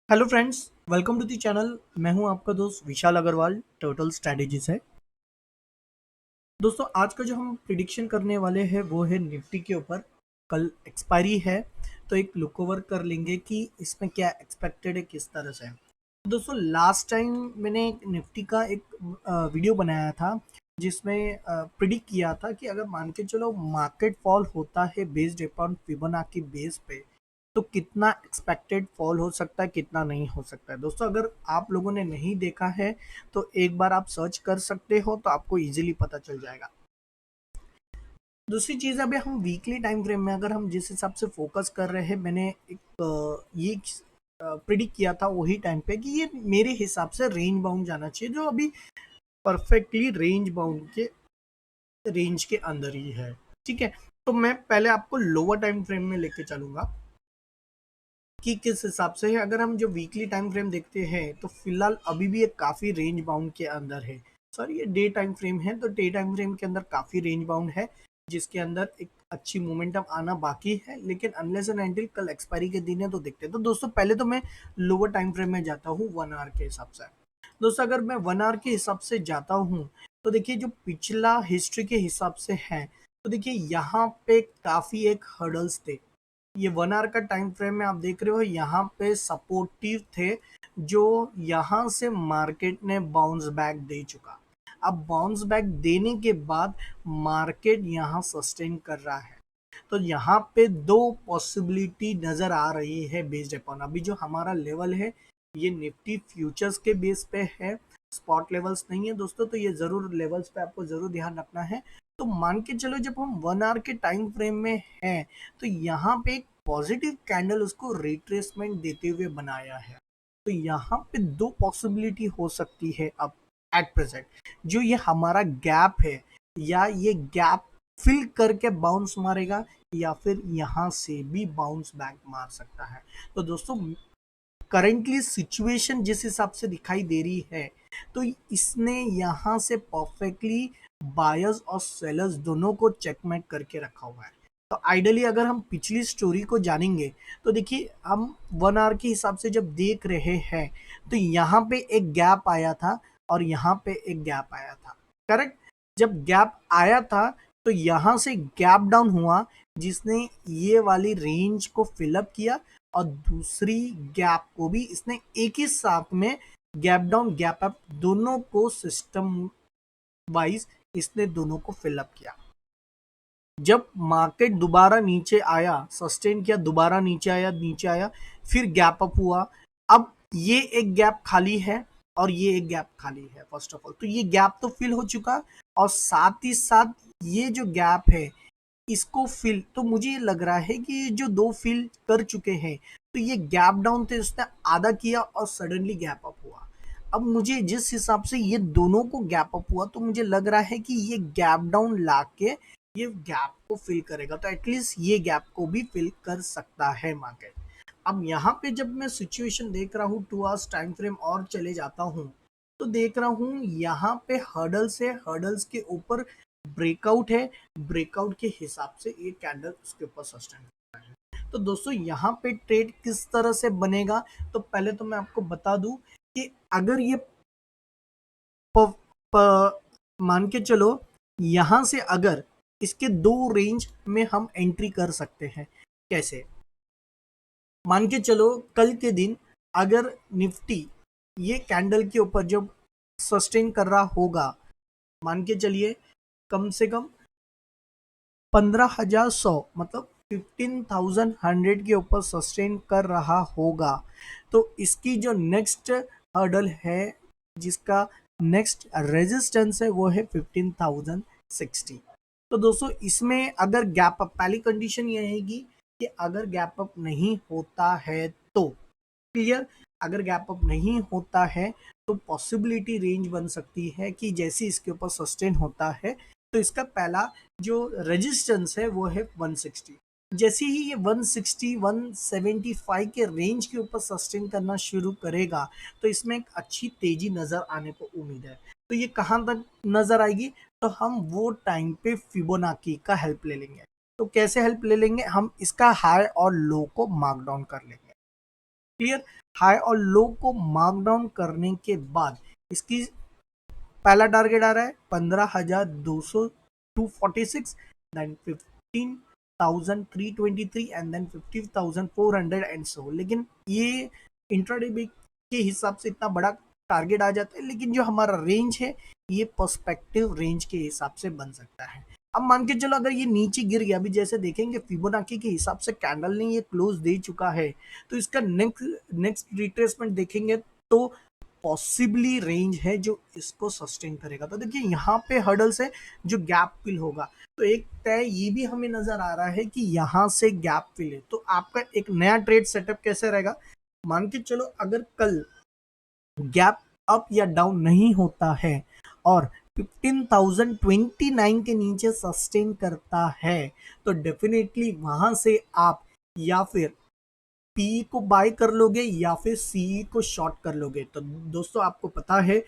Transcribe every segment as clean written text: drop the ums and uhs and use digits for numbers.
Hello friends, welcome to the channel. मैं हूं आपका दोस्त विशाल अग्रवाल, टर्टल स्ट्रैटेजी से। दोस्तों, आज का जो हम प्रिडिक्शन करने वाले हैं वो है निफ्टी के ऊपर। कल एक्सपायरी है, तो एक लुक ओवर कर लेंगे कि इसमें क्या एक्सपेक्टेड है, किस तरह से। दोस्तों, लास्ट टाइम मैंने एक निफ्टी का एक वीडियो बनाया था जिसमें प्रिडिक्ट किया था कि अगर मान के चलो मार्केट फॉल होता है बेस्ड अपॉन फिबोनाची बेस पे, तो कितना एक्सपेक्टेड फॉल हो सकता है, कितना नहीं हो सकता है। दोस्तों, अगर आप लोगों ने नहीं देखा है तो एक बार आप सर्च कर सकते हो, तो आपको इजीली पता चल जाएगा। दूसरी चीज़, अभी हम वीकली टाइम फ्रेम में अगर हम जिस हिसाब से फोकस कर रहे हैं, मैंने एक ये प्रिडिक्ट किया था वही टाइम पे कि ये मेरे हिसाब से रेंज बाउंड जाना चाहिए, जो अभी परफेक्टली रेंज बाउंड के रेंज के अंदर ही है। ठीक है, तो मैं पहले आपको लोअर टाइम फ्रेम में लेके चलूंगा कि किस हिसाब से है। अगर हम जो वीकली टाइम फ्रेम देखते हैं तो फिलहाल अभी भी एक काफी रेंज बाउंड के अंदर है। सॉरी, ये डे टाइम फ्रेम है, तो डे टाइम फ्रेम के अंदर काफी रेंज बाउंड है, जिसके अंदर एक अच्छी मोमेंटम आना बाकी है। लेकिन अनलेस एंड अनटिल कल एक्सपायरी के दिन है तो देखते हैं। तो दोस्तों, पहले तो मैं लोअर टाइम फ्रेम में जाता हूँ 1 आवर के हिसाब से। दोस्तों, अगर मैं 1 आवर के हिसाब से जाता हूँ तो देखिए, जो पिछला हिस्ट्री के हिसाब से है, तो देखिए यहाँ पे काफी एक हर्डल्स थे। ये 1 आवर का टाइम फ्रेम में आप देख रहे हो, यहाँ पे सपोर्टिव थे, जो यहाँ से मार्केट ने बाउंस बैक दे चुका। अब बाउंस बैक देने के बाद मार्केट यहाँ सस्टेन कर रहा है। तो यहाँ पे दो पॉसिबिलिटी नजर आ रही है बेस्ड अपॉन अभी जो हमारा लेवल है। ये निफ्टी फ्यूचर्स के बेस पे है, स्पॉट लेवल्स नहीं है दोस्तों। तो ये जरूर लेवल्स पे आपको जरूर ध्यान रखना है। तो मान के चलो, जब हम 1 आवर के टाइम फ्रेम में हैं, तो यहाँ पे एक पॉजिटिव कैंडल उसको रिट्रेसमेंट देते हुए बनाया है। तो यहाँ पे दो पॉसिबिलिटी हो सकती है अब एट प्रेजेंट। जो ये हमारा गैप है, या ये गैप फिल करके बाउंस मारेगा, या फिर यहाँ से भी बाउंस बैक मार सकता है। तो दोस्तों, करेंटली सिचुएशन जिस हिसाब से दिखाई दे रही है, तो इसने यहाँ से परफेक्टली बायर्स और सेलर्स दोनों को चेकमेट करके रखा हुआ है। तो आइडियली अगर हम पिछली स्टोरी को जानेंगे, तो देखिए, हम 1 आवर के हिसाब से जब देख रहे हैं, तो यहाँ पे एक गैप आया था और यहाँ पे एक गैप आया था। करेक्ट। जब गैप आया था, तो यहाँ से गैप डाउन हुआ, जिसने ये वाली रेंज को फिलअप किया, और दूसरी गैप को भी इसने एक ही साथ में गैप डाउन गैप अप दोनों को सिस्टम वाइज इसने दोनों को फिलअप किया। जब मार्केट दोबारा नीचे आया, सस्टेन किया, दोबारा नीचे आया, फिर गैप अप हुआ। अब ये एक गैप खाली है और ये एक गैप खाली है। फर्स्ट ऑफ ऑल तो ये गैप तो फिल हो चुका, और साथ ही साथ ये जो गैप है इसको फिल, तो मुझे लग रहा है कि ये जो दो फिल कर चुके हैं, तो ये गैप डाउन थे, उसने आधा किया और सडनली गैप अप हुआ। अब मुझे जिस हिसाब से ये दोनों को गैप अप हुआ, तो मुझे लग रहा है कि ये गैप डाउन लाके ये गैप को फिल करेगा, तो एटलीस्ट ये गैप को भी फिल कर सकता है मार्केट। अब यहाँ पे जब मैं सिचुएशन देख रहा हूँ 2 आवर्स टाइम फ्रेम और चले जाता हूँ, तो देख रहा हूँ यहाँ पे हर्डल्स है, हर्डल्स के ऊपर ब्रेकआउट है, ब्रेकआउट के हिसाब से ये कैंडल उसके ऊपर सस्टेन करता है। तो दोस्तों, यहाँ पे ट्रेड किस तरह से बनेगा, तो पहले तो मैं आपको बता दूं कि अगर ये प, प, मान के चलो, यहां से अगर इसके दो रेंज में हम एंट्री कर सकते हैं। कैसे? मान के चलो, कल के दिन अगर निफ्टी ये कैंडल के ऊपर जब सस्टेन कर रहा होगा, मान के चलिए कम से कम 15,100, मतलब 15,100 के ऊपर सस्टेन कर रहा होगा, तो इसकी जो नेक्स्ट हर्डल है, जिसका नेक्स्ट रेजिस्टेंस है, वो है 15,060। तो दोस्तों, इसमें अगर गैप अप, पहली कंडीशन ये रहेगी कि अगर गैप अप नहीं होता है तो क्लियर। अगर गैप अप नहीं होता है तो पॉसिबिलिटी रेंज बन सकती है कि जैसे इसके ऊपर सस्टेन होता है, तो इसका पहला जो रेजिस्टेंस है वो है 160। जैसे ही ये 160 175 के रेंज के ऊपर सस्टेन करना शुरू करेगा, तो इसमें एक अच्छी तेजी नजर आने को उम्मीद है। तो ये कहां तक नजर आएगी, तो हम वो टाइम पे फिबोनाची का हेल्प ले लेंगे। तो कैसे हेल्प ले लेंगे? हम इसका हाई और लो को मार्क डाउन कर लेंगे। क्लियर। हाई और लो को मार्क डाउन करने के बाद इसकी पहला टारगेट आ रहा है 15,200 246, then 15,323 and then 50,400 and so. लेकिन ये इंट्राडे के हिसाब से इतना बड़ा टारगेट आ जाता है, लेकिन जो हमारा रेंज है ये पर्सपेक्टिव रेंज के हिसाब से बन सकता है। अब मान के चलो अगर ये नीचे गिर गया, अभी जैसे देखेंगे फिबोनाची के हिसाब से कैंडल ने ये क्लोज दे चुका है, तो इसका नेक्स्ट रिट्रेसमेंट देखेंगे तो पॉसिबली रेंज है जो इसको सस्टेन करेगा। तो देखिए यहाँ पे हर्डल्स है जो गैप फिल होगा, तो एक तय ये भी हमें नजर आ रहा है कि यहाँ से गैप फिल है। तो आपका एक नया ट्रेड सेटअप कैसे रहेगा, मान के चलो अगर कल गैप अप या डाउन नहीं होता है और 15,029 के नीचे सस्टेन करता है, तो डेफिनेटली वहां से आप या फिर पी को बाय कर लोगे या फिर सी को शॉर्ट कर लोगे। तो दोस्तों आपको पता है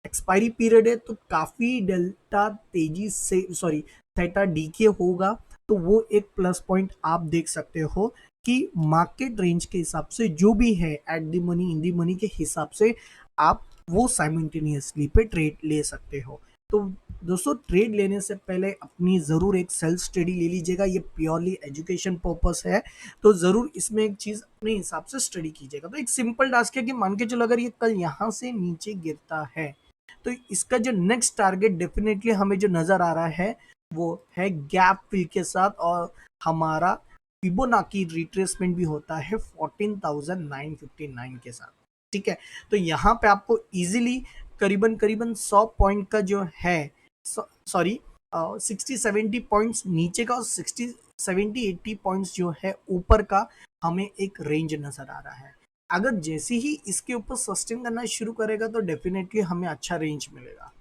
एक्सपायरी पीरियड है, तो काफी डेल्टा तेजी से सॉरी थीटा डीके होगा, तो वो एक प्लस पॉइंट आप देख सकते हो कि मार्केट रेंज के हिसाब से जो भी है at the money in the money के हिसाब से आप वो साइमल्टेनियसली पे ट्रेड ले सकते हो। तो दोस्तों ट्रेड लेने से पहले अपनी जरूर एक सेल्फ स्टडी ले लीजिएगा, ये प्योरली एजुकेशन पर्पस है, तो जरूर इसमें एक चीज अपने हिसाब से स्टडी कीजिएगा। तो एक सिंपल टास्क है कि मान के चलो अगर ये कल यहाँ से नीचे गिरता है, तो इसका जो नेक्स्ट टारगेट डेफिनेटली हमें जो नजर आ रहा है वो है गैप फिल के साथ, और हमारा फिबोनाची रिट्रेसमेंट भी होता है 14,959 के साथ। ठीक है, तो यहाँ पे आपको इजीली करीबन करीबन 100 पॉइंट का जो है, सॉरी 60-70 पॉइंट्स नीचे का और 60-70-80 पॉइंट्स जो है ऊपर का हमें एक रेंज नजर आ रहा है। अगर जैसे ही इसके ऊपर सस्टेन करना शुरू करेगा तो डेफिनेटली हमें अच्छा रेंज मिलेगा।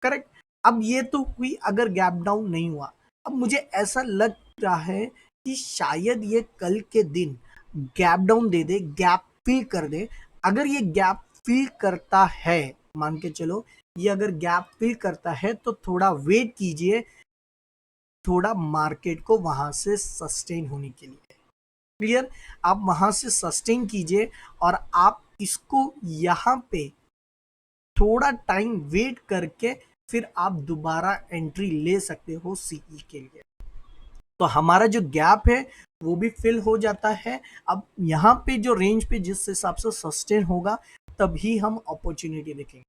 करेक्ट। अब ये तो हुई अगर गैप डाउन नहीं हुआ। अब मुझे ऐसा लग रहा है कि शायद ये कल के दिन गैप डाउन दे दे, गैप फिल कर दे। अगर ये गैप फिल करता है, मान के चलो ये अगर गैप फिल करता है, तो थोड़ा वेट कीजिए, थोड़ा मार्केट को वहां से सस्टेन होने के लिए। क्लियर, आप वहां से सस्टेन कीजिए और आप इसको यहां पे थोड़ा टाइम वेट करके फिर आप दोबारा एंट्री ले सकते हो सीई के लिए। तो हमारा जो गैप है वो भी फिल हो जाता है। अब यहाँ पे जो रेंज पे जिस हिसाब से सस्टेन होगा तभी हम अपॉर्चुनिटी देखेंगे।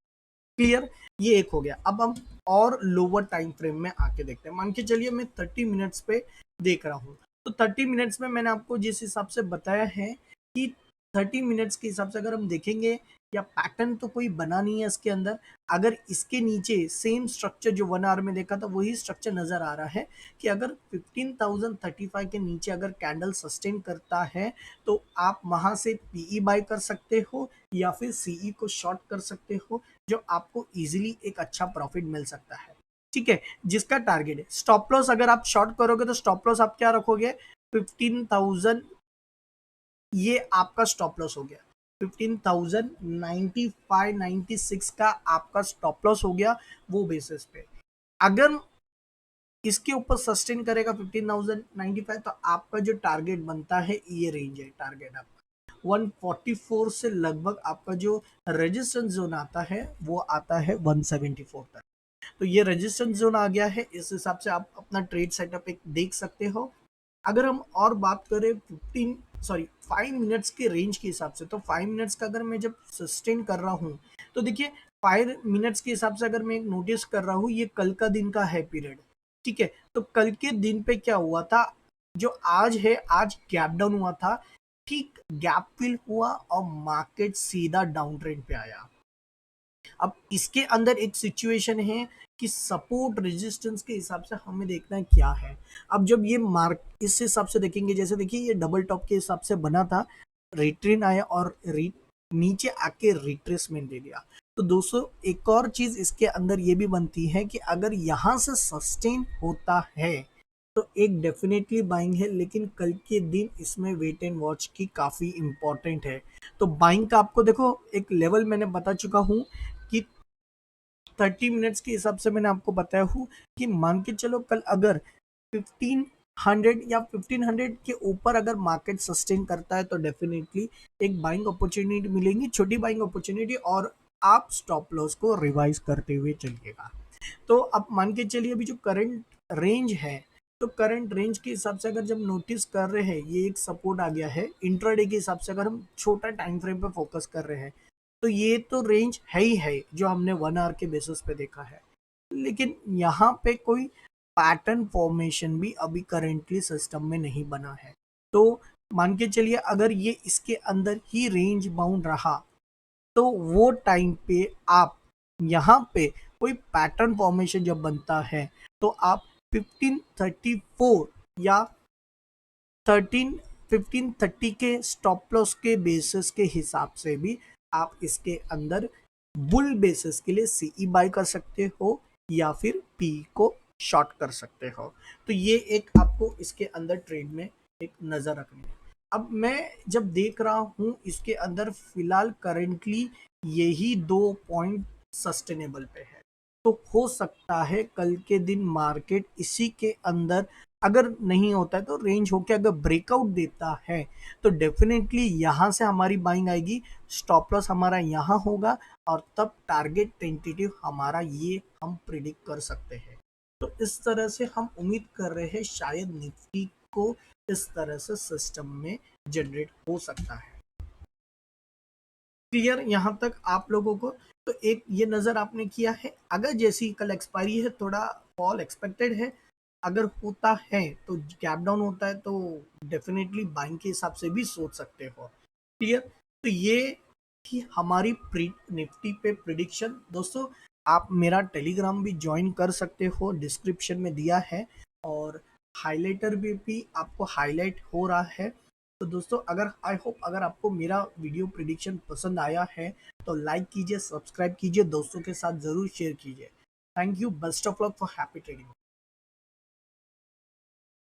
क्लियर, ये एक हो गया। अब हम और लोअर टाइम फ्रेम में आके देखते हैं। मान के चलिए मैं 30 मिनट्स पे देख रहा हूँ, तो 30 मिनट्स में मैंने आपको जिस हिसाब से बताया है कि 30 मिनट्स के हिसाब से अगर हम देखेंगे, या पैटर्न तो कोई बना नहीं है इसके अंदर। अगर इसके नीचे सेम स्ट्रक्चर जो 1 आवर में देखा था वही स्ट्रक्चर नजर आ रहा है कि अगर 15,035 के नीचे अगर कैंडल सस्टेन करता है, तो आप वहां से पीई बाय कर सकते हो या फिर सीई को शॉर्ट कर सकते हो, जो आपको इजीली एक अच्छा प्रॉफिट मिल सकता है। ठीक है, जिसका टारगेट है स्टॉप लॉस, अगर आप शॉर्ट करोगे तो स्टॉप लॉस आप क्या रखोगे, 15,000, ये आपका स्टॉप लॉस हो गया। 15,095-96 का आपका स्टॉप लॉस हो गया वो बेसिस पे। अगर इसके ऊपर सस्टेन करेगा 15,095, तो आपका जो टारगेट बनता है ये रेंज है, टारगेट आपका 144 से लगभग आपका जो रेजिस्टेंस जोन आता है वो आता है 174 तक। तो ये रेजिस्टेंस जोन आ गया है, इस हिसाब से आप अपना ट्रेड सेटअप एक देख सकते हो। अगर हम और बात करें 5 मिनट्स के रेंज के हिसाब से, तो 5 मिनट्स का अगर मैं जब सस्टेन कर रहा हूँ, तो देखिए 5 मिनट्स के हिसाब से अगर मैं एक नोटिस कर रहा हूँ, ये कल का दिन का है पीरियड। ठीक है, तो कल के दिन पे क्या हुआ था, जो आज है, आज गैप डाउन हुआ था, ठीक गैप फिल हुआ और मार्केट सीधा डाउन ट्रेंड पे आया। अब इसके अंदर एक सिचुएशन है कि सपोर्ट रेजिस्टेंस के हिसाब से हमें देखना है क्या है। अब जब ये मार्क इस हिसाब से देखेंगे, जैसे देखिए ये डबल टॉप के हिसाब से बना था, रिट्रेन आया और नीचे आके रिट्रेसमेंट दे दिया। तो दोस्तों एक और चीज इसके अंदर ये भी बनती है कि अगर यहां से सस्टेन होता है तो एक डेफिनेटली बाइंग है, लेकिन कल के दिन इसमें वेट एंड वॉच की काफी इंपॉर्टेंट है। तो बाइंग का आपको देखो एक लेवल मैंने बता चुका हूं कि 30 मिनट्स के हिसाब से मैंने आपको बताया हूँ कि मान के चलो कल अगर 100 या 1500 के ऊपर अगर मार्केट सस्टेन करता है तो डेफिनेटली एक बाइंग अपॉर्चुनिटी मिलेगी, छोटी बाइंग अपॉर्चुनिटी, और आप स्टॉप लॉस को रिवाइज करते हुए चलिएगा। तो अब मान के चलिए अभी जो करंट रेंज है, तो करंट रेंज के हिसाब से अगर जब नोटिस कर रहे हैं ये एक सपोर्ट आ गया है, इंट्राडे के हिसाब से अगर हम छोटा टाइम फ्रेम पे फोकस कर रहे हैं तो ये तो रेंज है ही है जो हमने 1 आवर के बेसिस पे देखा है। लेकिन यहाँ पे कोई पैटर्न फॉर्मेशन भी अभी करेंटली सिस्टम में नहीं बना है। तो मान के चलिए अगर ये इसके अंदर ही रेंज बाउंड रहा तो वो टाइम पे आप यहाँ पे कोई पैटर्न फॉर्मेशन जब बनता है तो आप 1534 या 1530 के स्टॉप लॉस के बेसिस के हिसाब से भी आप इसके अंदर बुल बेसिस के लिए सीई बाय कर सकते हो या फिर पी को शॉर्ट कर सकते हो। तो ये एक आपको इसके अंदर ट्रेड में एक नजर रखनी है। अब मैं जब देख रहा हूं इसके अंदर फिलहाल करेंटली यही 2 पॉइंट सस्टेनेबल पे है, तो हो सकता है कल के दिन मार्केट इसी के अंदर अगर नहीं होता है तो रेंज होके अगर ब्रेकआउट देता है तो डेफिनेटली यहाँ से हमारी बाइंग आएगी, स्टॉप लॉस हमारा यहाँ होगा और तब टारगेट टेंटेटिव हमारा ये हम प्रिडिक्ट कर सकते हैं। तो इस तरह से हम उम्मीद कर रहे हैं शायद निफ्टी को इस तरह से सिस्टम में जनरेट हो सकता है। क्लियर यहाँ तक आप लोगों को? तो एक ये नज़र आपने किया है, अगर जैसी कल एक्सपायरी है थोड़ा फॉल एक्सपेक्टेड है, अगर होता है तो गैप डाउन होता है तो डेफिनेटली बाइंग के हिसाब से भी सोच सकते हो। क्लियर? तो ये थी हमारी निफ्टी पे प्रिडिक्शन। दोस्तों आप मेरा टेलीग्राम भी ज्वाइन कर सकते हो, डिस्क्रिप्शन में दिया है, और हाइलाइटर भी आपको हाईलाइट हो रहा है। तो दोस्तों अगर आई होप अगर आपको मेरा वीडियो प्रिडिक्शन पसंद आया है तो लाइक कीजिए, सब्सक्राइब कीजिए, दोस्तों के साथ ज़रूर शेयर कीजिए। Thank you, best of luck for happy trading.